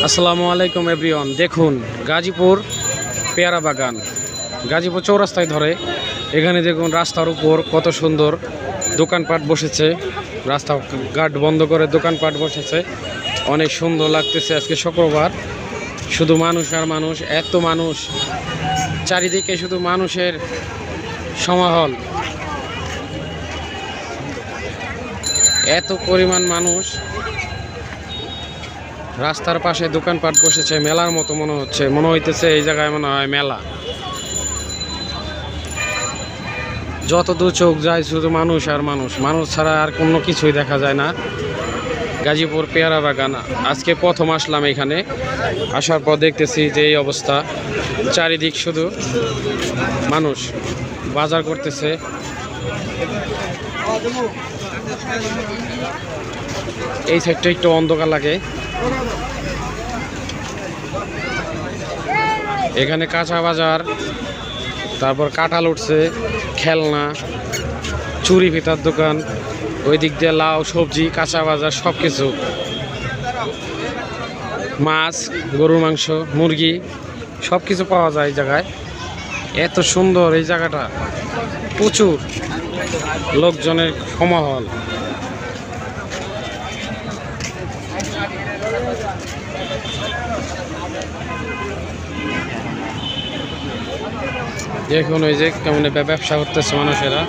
আসসালামু আলাইকুম এভরিওয়ান। দেখুন গাজীপুর পেয়ারা বাগান, গাজীপুর চৌরাস্তায় ধরে। এখানে দেখুন রাস্তার উপর কত সুন্দর দোকানপাট বসেছে, রাস্তা ঘাট বন্ধ করে দোকানপাট বসেছে। অনেক সুন্দর লাগতেছে। আজকে শুক্রবার, শুধু মানুষ আর মানুষ, এত মানুষ চারিদিকে, শুধু মানুষের সমাহল। এত পরিমাণ মানুষ, রাস্তার পাশে দোকানপাট বসেছে, মেলার মতো মনে হইতেছে এই জায়গায় মনে হয় মেলা। যত দূর চোখ যায় শুধু মানুষ আর মানুষ, মানুষ ছাড়া আর কোনো কিছুই দেখা যায় না। গাজীপুর পেয়ারা বাগান, আজকে প্রথম আসলাম এখানে। আসার পর দেখতেছি যে এই অবস্থা, চারিদিক শুধু মানুষ বাজার করতেছে। এই সাইডটা একটু অন্ধকার লাগে। এখানে কাঁচা বাজার, তারপর কাঁঠাল উঠছে, খেলনা, চুরি ফিতার দোকান, ওই দিক দিয়ে লাউ, সবজি, কাঁচা বাজার, সব কিছু, মাছ, গরুর মাংস, মুরগি, সব কিছু পাওয়া যায় এই জায়গায়। এত সুন্দর এই জায়গাটা, প্রচুর লোকজনের সমাহল। দেখুন ওই যে কেমন ব্যবসা করতেছে মানুষেরা।